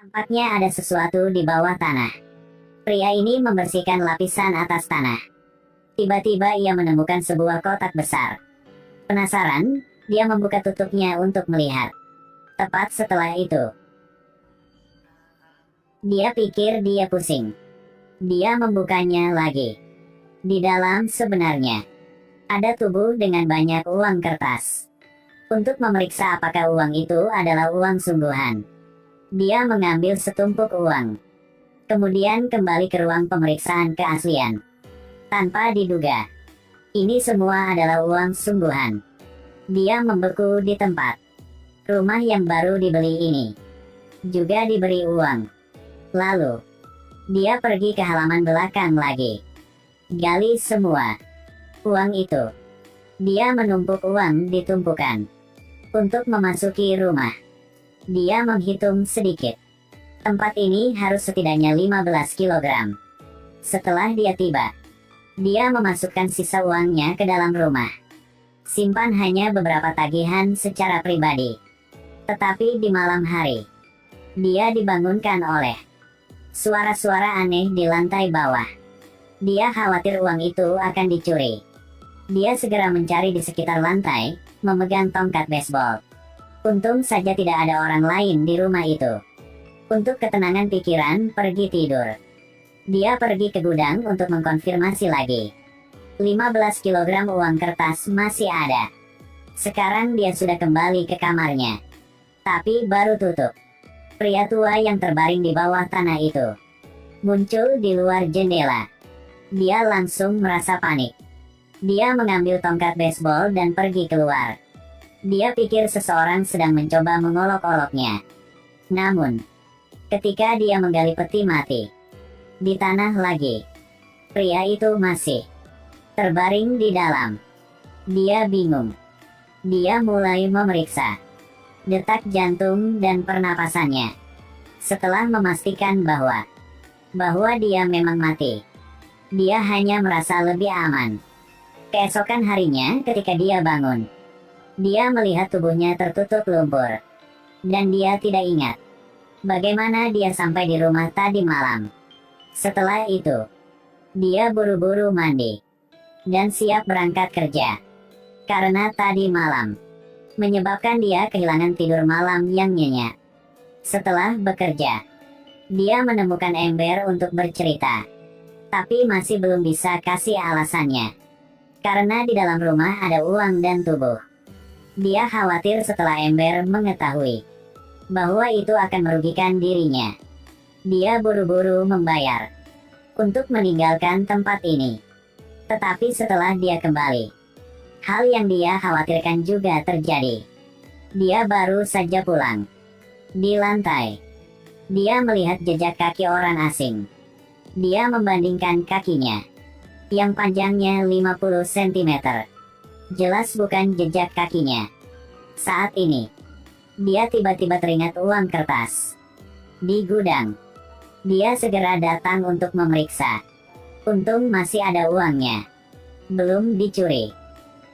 Tampaknya ada sesuatu di bawah tanah. Pria ini membersihkan lapisan atas tanah. Tiba-tiba ia menemukan sebuah kotak besar. Penasaran, dia membuka tutupnya untuk melihat. Tepat setelah itu, dia pikir dia pusing. Dia membukanya lagi. Di dalam sebenarnya ada tubuh dengan banyak uang kertas. Untuk memeriksa apakah uang itu adalah uang sungguhan, dia mengambil setumpuk uang. Kemudian kembali ke ruang pemeriksaan keaslian. Tanpa diduga, ini semua adalah uang sungguhan. Dia membeku di tempat. Rumah yang baru dibeli ini juga diberi uang. Lalu, dia pergi ke halaman belakang lagi. Gali semua uang itu. Dia menumpuk uang di tumpukan. Untuk memasuki rumah, dia menghitung sedikit. Tempat ini harus setidaknya 15 kilogram. Setelah dia tiba, dia memasukkan sisa uangnya ke dalam rumah. Simpan hanya beberapa tagihan secara pribadi. Tetapi di malam hari, dia dibangunkan oleh suara-suara aneh di lantai bawah. Dia khawatir uang itu akan dicuri. Dia segera mencari di sekitar lantai, memegang tongkat baseball. Untung saja tidak ada orang lain di rumah itu. Untuk ketenangan pikiran, pergi tidur. Dia pergi ke gudang untuk mengkonfirmasi lagi. 15 kilogram uang kertas masih ada. Sekarang dia sudah kembali ke kamarnya. Tapi baru tutup. Pria tua yang terbaring di bawah tanah itu muncul di luar jendela. Dia langsung merasa panik. Dia mengambil tongkat baseball dan pergi keluar. Dia pikir seseorang sedang mencoba mengolok-oloknya. Namun, ketika dia menggali peti mati di tanah lagi, pria itu masih terbaring di dalam. Dia bingung. Dia mulai memeriksa detak jantung dan pernapasannya. Setelah memastikan bahwa dia memang mati, dia hanya merasa lebih aman. Keesokan harinya ketika dia bangun, dia melihat tubuhnya tertutup lumpur. Dan dia tidak ingat bagaimana dia sampai di rumah tadi malam. Setelah itu, dia buru-buru mandi dan siap berangkat kerja. Karena tadi malam menyebabkan dia kehilangan tidur malam yang nyenyak. Setelah bekerja, dia menemukan ember untuk bercerita. Tapi masih belum bisa kasih alasannya. Karena di dalam rumah ada uang dan tubuh. Dia khawatir setelah ember mengetahui bahwa itu akan merugikan dirinya. Dia buru-buru membayar untuk meninggalkan tempat ini. Tetapi setelah dia kembali, hal yang dia khawatirkan juga terjadi. Dia baru saja pulang. Di lantai, dia melihat jejak kaki orang asing. Dia membandingkan kakinya, yang panjangnya 50 cm. Jelas bukan jejak kakinya. Saat ini, dia tiba-tiba teringat uang kertas di gudang. Dia segera datang untuk memeriksa. Untung masih ada uangnya. Belum dicuri.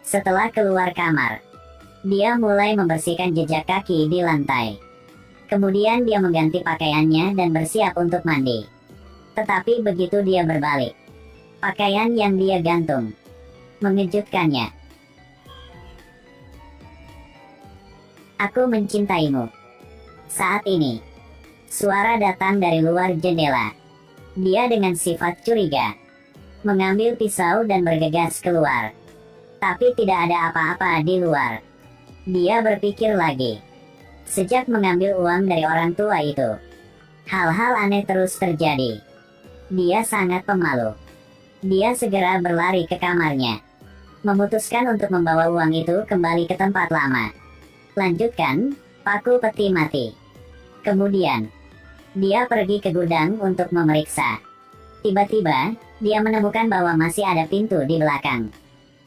Setelah keluar kamar, dia mulai membersihkan jejak kaki di lantai. Kemudian dia mengganti pakaiannya dan bersiap untuk mandi. Tetapi begitu dia berbalik, pakaian yang dia gantung mengejutkannya. Aku mencintaimu. Saat ini, suara datang dari luar jendela. Dia dengan sifat curiga mengambil pisau dan bergegas keluar. Tapi tidak ada apa-apa di luar. Dia berpikir lagi. Sejak mengambil uang dari orang tua itu, hal-hal aneh terus terjadi. Dia sangat pemalu. Dia segera berlari ke kamarnya, memutuskan untuk membawa uang itu kembali ke tempat lama. Lanjutkan, paku peti mati. Kemudian, dia pergi ke gudang untuk memeriksa. Tiba-tiba, dia menemukan bahwa masih ada pintu di belakang.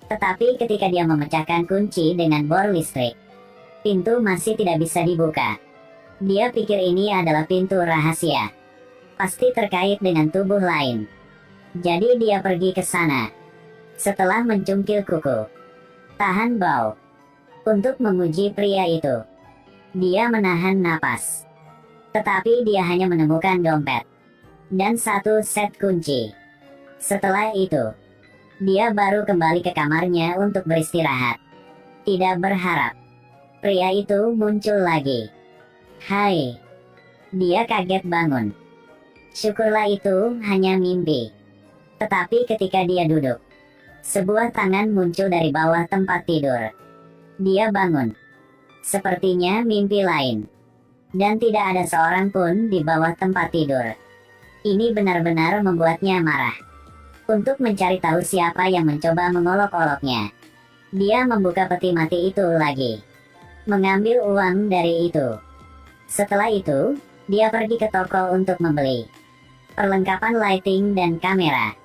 Tetapi ketika dia memecahkan kunci dengan bor listrik, pintu masih tidak bisa dibuka. Dia pikir ini adalah pintu rahasia. Pasti terkait dengan tubuh lain. Jadi dia pergi ke sana. Setelah mencungkil kuku, tahan bau, untuk menguji pria itu, dia menahan napas. Tetapi dia hanya menemukan dompet dan satu set kunci. Setelah itu, dia baru kembali ke kamarnya untuk beristirahat. Tidak berharap, pria itu muncul lagi. Hai. Dia kaget bangun. Syukurlah itu hanya mimpi. Tetapi ketika dia duduk, sebuah tangan muncul dari bawah tempat tidur. Dia bangun. Sepertinya mimpi lain. Dan tidak ada seorang pun di bawah tempat tidur. Ini benar-benar membuatnya marah. Untuk mencari tahu siapa yang mencoba mengolok-oloknya, dia membuka peti mati itu lagi. Mengambil uang dari itu. Setelah itu, dia pergi ke toko untuk membeli perlengkapan lighting dan kamera.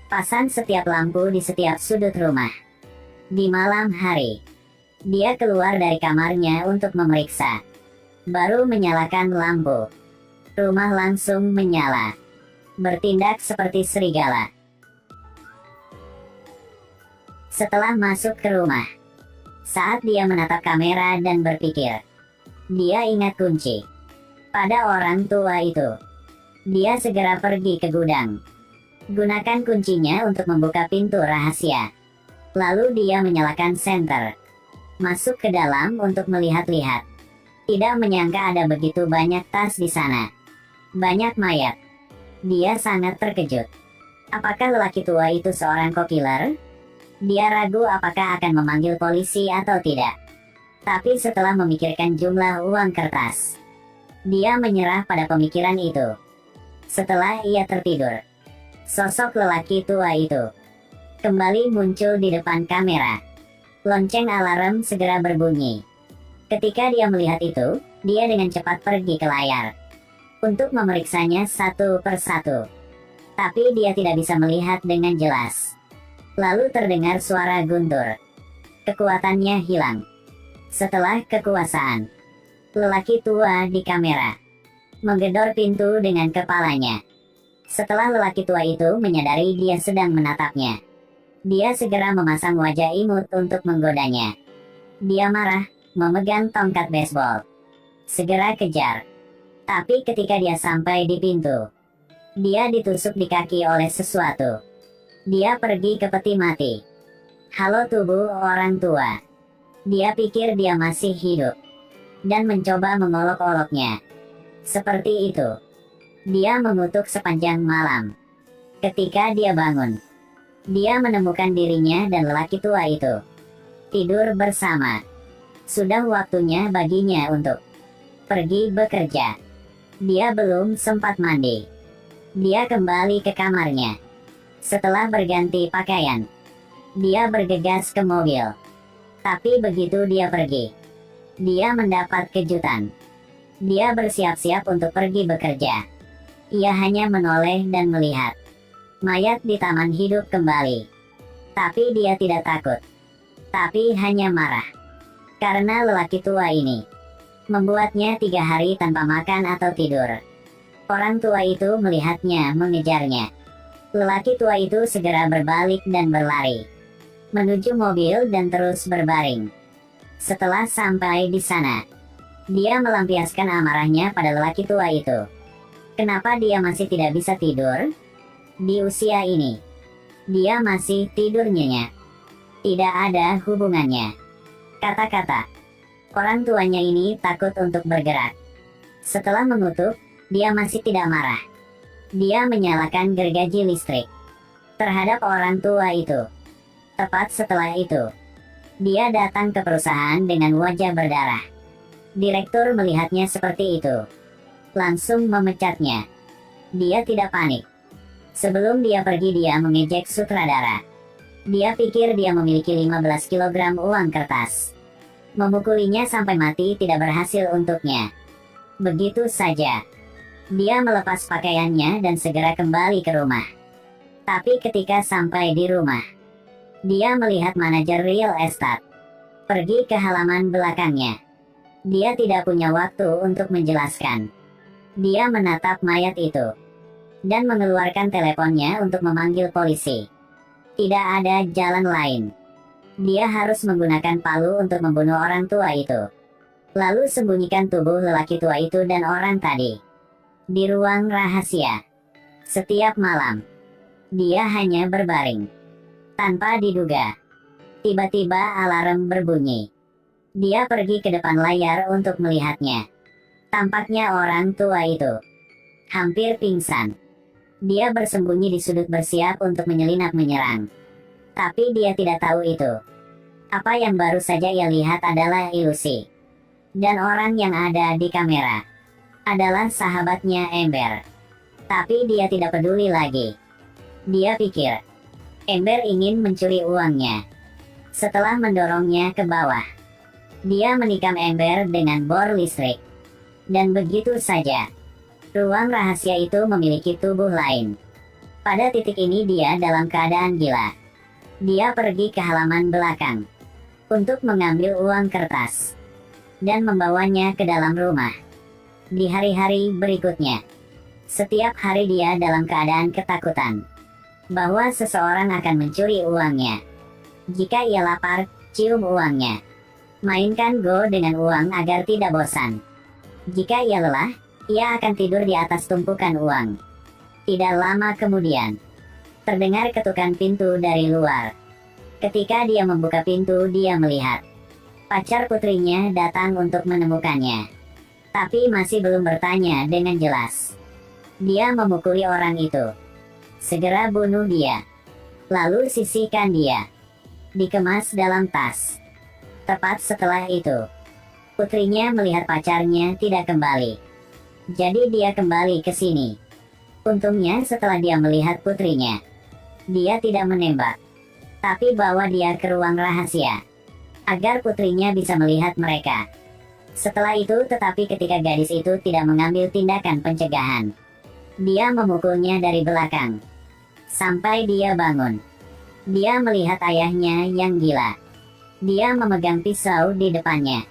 Pasang setiap lampu di setiap sudut rumah. Di malam hari, dia keluar dari kamarnya untuk memeriksa. Baru menyalakan lampu, rumah langsung menyala. Bertindak seperti serigala. Setelah masuk ke rumah, saat dia menatap kamera dan berpikir, dia ingat kunci pada orang tua itu. Dia segera pergi ke gudang. Gunakan kuncinya untuk membuka pintu rahasia. Lalu dia menyalakan senter. Masuk ke dalam untuk melihat-lihat. Tidak menyangka ada begitu banyak tas di sana. Banyak mayat. Dia sangat terkejut. Apakah lelaki tua itu seorang co-killer? Dia ragu apakah akan memanggil polisi atau tidak. Tapi setelah memikirkan jumlah uang kertas, dia menyerah pada pemikiran itu. Setelah ia tertidur, sosok lelaki tua itu kembali muncul di depan kamera. Lonceng alarm segera berbunyi. Ketika dia melihat itu, dia dengan cepat pergi ke layar untuk memeriksanya satu persatu. Tapi dia tidak bisa melihat dengan jelas. Lalu terdengar suara guntur. Kekuatannya hilang. Setelah kekuasaan, lelaki tua di kamera menggedor pintu dengan kepalanya. Setelah lelaki tua itu menyadari dia sedang menatapnya, dia segera memasang wajah imut untuk menggodanya. Dia marah, memegang tongkat baseball. Segera kejar. Tapi ketika dia sampai di pintu, dia ditusuk di kaki oleh sesuatu. Dia pergi ke peti mati. Halo tubuh orang tua. Dia pikir dia masih hidup dan mencoba mengolok-oloknya. Seperti itu, dia mengutuk sepanjang malam. Ketika dia bangun, dia menemukan dirinya dan lelaki tua itu tidur bersama. Sudah waktunya baginya untuk pergi bekerja. Dia belum sempat mandi. Dia kembali ke kamarnya. Setelah berganti pakaian, dia bergegas ke mobil. Tapi begitu dia pergi, dia mendapat kejutan. Dia bersiap-siap untuk pergi bekerja. Ia hanya menoleh dan melihat mayat di taman hidup kembali. Tapi dia tidak takut, tapi hanya marah. Karena lelaki tua ini membuatnya 3 hari tanpa makan atau tidur. Orang tua itu melihatnya mengejarnya. Lelaki tua itu segera berbalik dan berlari menuju mobil dan terus berbaring. Setelah sampai di sana, dia melampiaskan amarahnya pada lelaki tua itu. Kenapa dia masih tidak bisa tidur? Di usia ini, dia masih tidur nyenyak. Tidak ada hubungannya. Kata-kata orang tuanya ini takut untuk bergerak. Setelah mengutuk, dia masih tidak marah. Dia menyalakan gergaji listrik terhadap orang tua itu. Tepat setelah itu, dia datang ke perusahaan dengan wajah berdarah. Direktur melihatnya seperti itu, langsung memecatnya. Dia tidak panik. Sebelum dia pergi, dia mengejek sutradara. Dia pikir dia memiliki 15 kg uang kertas. Memukulinya sampai mati tidak berhasil untuknya. Begitu saja, dia melepas pakaiannya dan segera kembali ke rumah. Tapi ketika sampai di rumah, dia melihat manajer real estate pergi ke halaman belakangnya. Dia tidak punya waktu untuk menjelaskan. Dia menatap mayat itu dan mengeluarkan teleponnya untuk memanggil polisi. Tidak ada jalan lain. Dia harus menggunakan palu untuk membunuh orang tua itu. Lalu sembunyikan tubuh lelaki tua itu dan orang tadi di ruang rahasia. Setiap malam, dia hanya berbaring. Tanpa diduga, tiba-tiba alarm berbunyi. Dia pergi ke depan layar untuk melihatnya. Tampaknya orang tua itu hampir pingsan. Dia bersembunyi di sudut bersiap untuk menyelinap menyerang. Tapi dia tidak tahu itu. Apa yang baru saja ia lihat adalah ilusi. Dan orang yang ada di kamera adalah sahabatnya Ember. Tapi dia tidak peduli lagi. Dia pikir Ember ingin mencuri uangnya. Setelah mendorongnya ke bawah, dia menikam Ember dengan bor listrik. Dan begitu saja, ruang rahasia itu memiliki tubuh lain. Pada titik ini dia dalam keadaan gila. Dia pergi ke halaman belakang untuk mengambil uang kertas dan membawanya ke dalam rumah. Di hari-hari berikutnya, setiap hari dia dalam keadaan ketakutan bahwa seseorang akan mencuri uangnya. Jika ia lapar, cium uangnya. Mainkan Go dengan uang agar tidak bosan. Jika ia lelah, ia akan tidur di atas tumpukan uang. Tidak lama kemudian, terdengar ketukan pintu dari luar. Ketika dia membuka pintu, dia melihat pacar putrinya datang untuk menemukannya. Tapi masih belum bertanya dengan jelas. Dia memukuli orang itu. Segera bunuh dia. Lalu sisihkan dia. Dikemas dalam tas. Tepat setelah itu, putrinya melihat pacarnya tidak kembali. Jadi dia kembali ke sini. Untungnya setelah dia melihat putrinya, dia tidak menembak, tapi bawa dia ke ruang rahasia agar putrinya bisa melihat mereka. Setelah itu, tetapi ketika gadis itu tidak mengambil tindakan pencegahan, dia memukulnya dari belakang sampai dia bangun. Dia melihat ayahnya yang gila. Dia memegang pisau di depannya.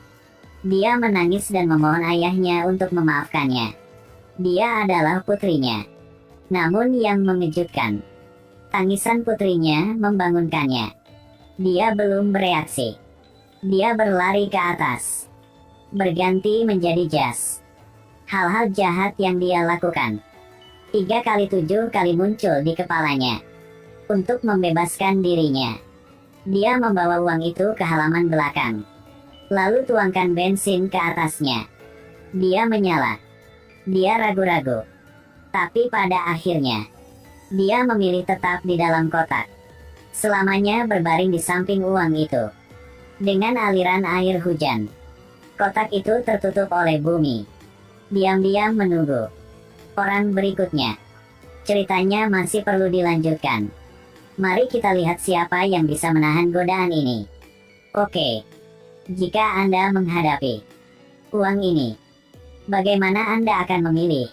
Dia menangis dan memohon ayahnya untuk memaafkannya. Dia adalah putrinya. Namun yang mengejutkan, tangisan putrinya membangunkannya. Dia belum bereaksi. Dia berlari ke atas, berganti menjadi jas. Hal-hal jahat yang dia lakukan 3 kali 7 kali muncul di kepalanya. Untuk membebaskan dirinya, dia membawa uang itu ke halaman belakang. Lalu tuangkan bensin ke atasnya. Dia menyala. Dia ragu-ragu. Tapi pada akhirnya, dia memilih tetap di dalam kotak. Selamanya berbaring di samping uang itu. Dengan aliran air hujan, kotak itu tertutup oleh bumi. Diam-diam menunggu orang berikutnya. Ceritanya masih perlu dilanjutkan. Mari kita lihat siapa yang bisa menahan godaan ini. Oke. Jika Anda menghadapi uang ini, bagaimana Anda akan memilih?